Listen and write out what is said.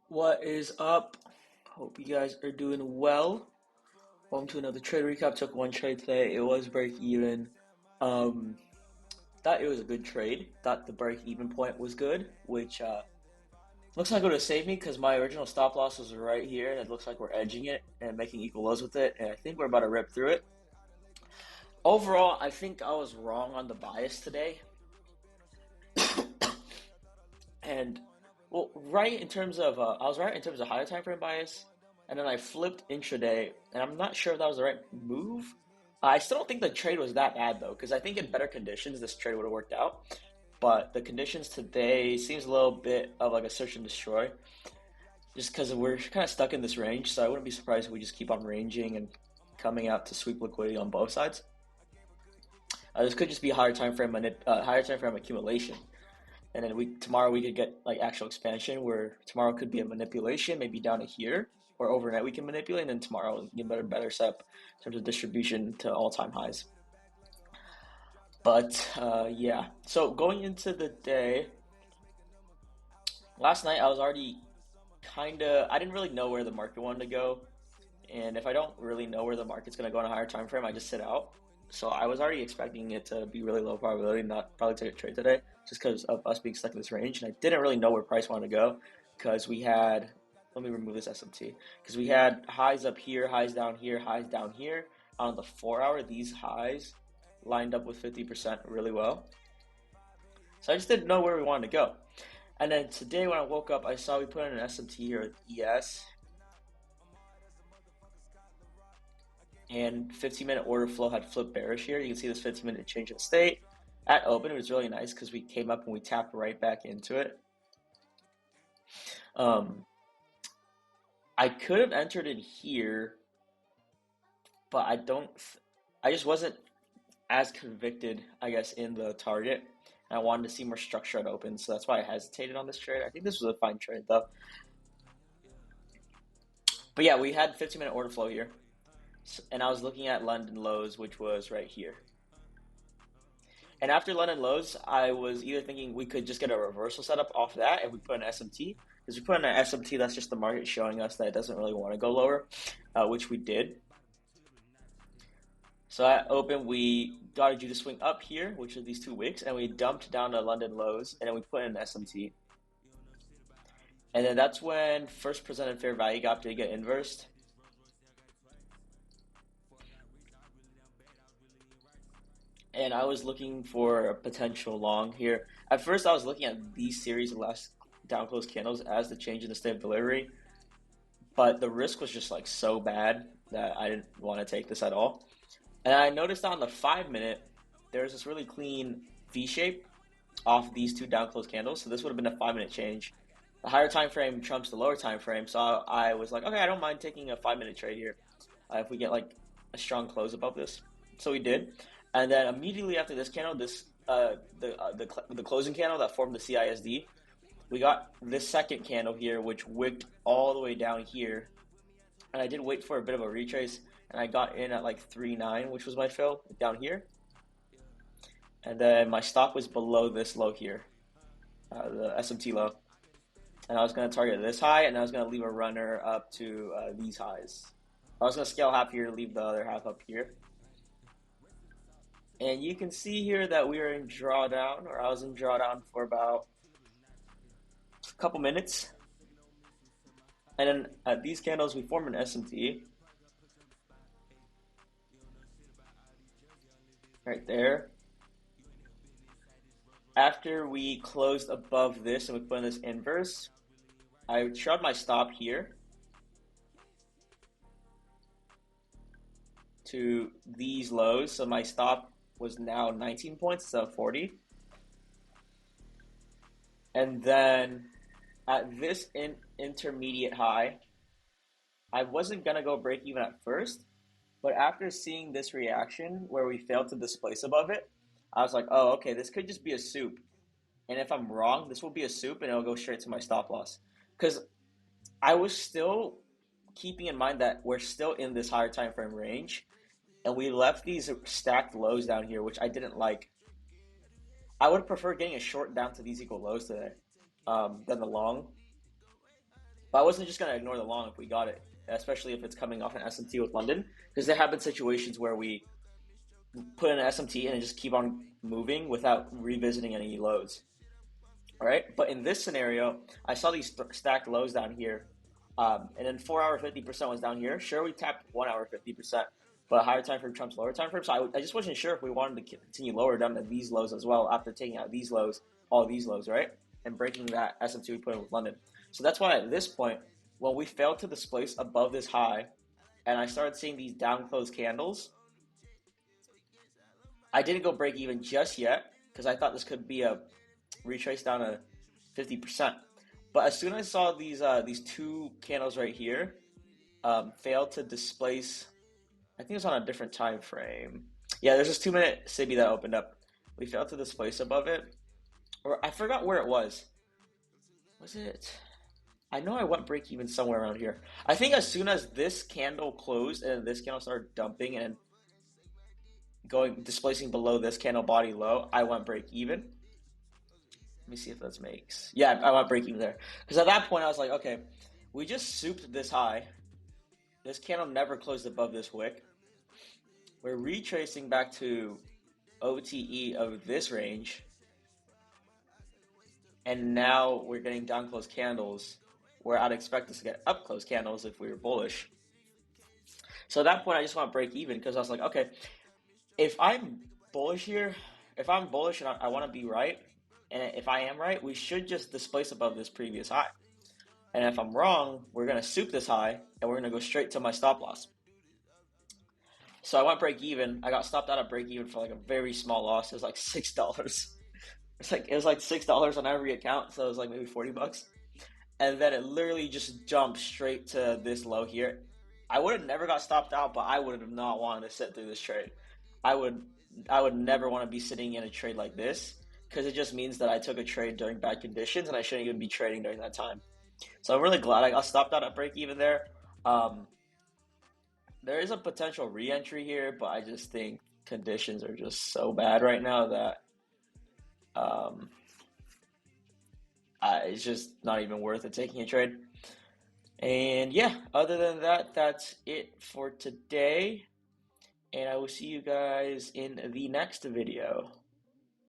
What is up? Hope you guys are doing well. Welcome to another trade recap. Took one trade today. It was break even. Um, Thought it was a good trade. Thought the break even point was good, which looks like it would have saved me because my original stop loss was right here, and it looks like we're edging it and making equal lows with it. And I think we're about to rip through it. Overall, I think I was wrong on the bias today, and well, right in terms of I was right in terms of higher time frame bias, and then I flipped intraday, and I'm not sure if that was the right move. I still don't think the trade was that bad though, because I think in better conditions this trade would have worked out. But the conditions today seems a little bit of like a search and destroy, just because we're kind of stuck in this range. So I wouldn't be surprised if we just keep on ranging and coming out to sweep liquidity on both sides. This could just be higher time frame accumulation, and then we tomorrow we could get like actual expansion where tomorrow could be a manipulation, maybe down to here, or overnight we can manipulate, and then tomorrow get better setup in terms of distribution to all time highs. But yeah, so going into the day, last night I was already I didn't really know where the market wanted to go, and if I don't really know where the market's going to go on a higher time frame, I just sit out. So I was already expecting it to be really low probability, not probably take a trade today, just because of us being stuck in this range. And I didn't really know where price wanted to go because we had. Let me remove this SMT because we had highs up here, highs down here, highs down here. On the 4 hour, these highs lined up with 50% really well. So I just didn't know where we wanted to go. And then today when I woke up, I saw we put in an SMT here with ES, and 15-minute order flow had flipped bearish here. You can see this 15-minute change in state. At open, it was really nice because we came up and we tapped right back into it. Um, I could have entered in here, but I just wasn't as convicted, I guess, in the target. And I wanted to see more structure at open, so that's why I hesitated on this trade. I think this was a fine trade, though. But yeah, we had 15-minute order flow here. And I was looking at London lows, which was right here. And after London lows, I was either thinking we could just get a reversal setup off that if we put an SMT. Because we put in an SMT, that's just the market showing us that it doesn't really want to go lower, which we did. So at open, we got a Judas swing up here, which are these two wicks, and we dumped down to London lows, and then we put in an SMT. And then that's when first presented fair value gap did get inversed. And I was looking for a potential long here. At first, I was looking at these series of last down close candles as the change in the state of delivery, but the risk was just like so bad that I didn't want to take this at all. And I noticed on the 5 minute, there's this really clean V shape off these two down close candles. So this would have been a 5 minute change. The higher time frame trumps the lower time frame, so I was like, okay, I don't mind taking a 5 minute trade here if we get like a strong close above this. So we did, and then immediately after this candle, the closing candle that formed the CISD, we got this second candle here, which wicked all the way down here, and I did wait for a bit of a retrace, and I got in at like 3.9, which was my fill down here, and then my stop was below this low here, the SMT low, and I was going to target this high, and I was going to leave a runner up to these highs. I was going to scale half here, leave the other half up here. And you can see here that we are in drawdown, or I was in drawdown for about a couple minutes. And then at these candles, we form an SMT right there. After we closed above this and we put in this inverse, I shot my stop here to these lows. So my stop was now 19 points instead of 40. And then at this intermediate high, I wasn't going to go break even at first, but after seeing this reaction where we failed to displace above it, I was like, oh, okay, this could just be a soup. And if I'm wrong, this will be a soup and it'll go straight to my stop loss. Because I was still keeping in mind that we're still in this higher time frame range, and we left these stacked lows down here, which I didn't like. I would prefer getting a short down to these equal lows today than the long. But I wasn't just going to ignore the long if we got it, especially if it's coming off an SMT with London, because there have been situations where we put in an SMT and just keep on moving without revisiting any lows. All right, but in this scenario, I saw these stacked lows down here, and then 4 hour 50% was down here. Sure, we tapped 1 hour 50%, but higher time frame trumps lower time frame. So I just wasn't sure if we wanted to continue lower down to these lows as well after taking out these lows, all these lows, right, and breaking that SMT we put in with London. So that's why at this point, when we failed to displace above this high, and I started seeing these down close candles, I didn't go break even just yet because I thought this could be a retrace down to 50%. But as soon as I saw these two candles right here failed to displace, I think it was on a different time frame. Yeah, there's this 2 minute SIBI that opened up. We failed to displace above it, or I forgot where it was. Was it? I know I went break even somewhere around here. I think as soon as this candle closed and this candle started dumping and going displacing below this candle body low, I went break even. Let me see if that makes. Yeah, I went break even there. Because at that point, I was like, okay, we just souped this high. This candle never closed above this wick. We're retracing back to OTE of this range. And now we're getting down close candles where I'd expect us to get up close candles if we were bullish. So at that point, I just want to break even because I was like, okay, if I'm bullish here, if I'm bullish and I want to be right, and if I am right, we should just displace above this previous high. And if I'm wrong, we're going to soup this high, and we're going to go straight to my stop loss. So I went break even. I got stopped out at break even for like a very small loss. It was like $6. It was like $6 on every account, so it was like maybe $40. And then it literally just jumped straight to this low here. I would have never got stopped out, but I would have not wanted to sit through this trade. I would never want to be sitting in a trade like this because it just means that I took a trade during bad conditions and I shouldn't even be trading during that time. So I'm really glad I got stopped out at break even there. There is a potential re-entry here, but I just think conditions are just so bad right now that it's just not even worth it taking a trade. And yeah, other than that, that's it for today. And I will see you guys in the next video.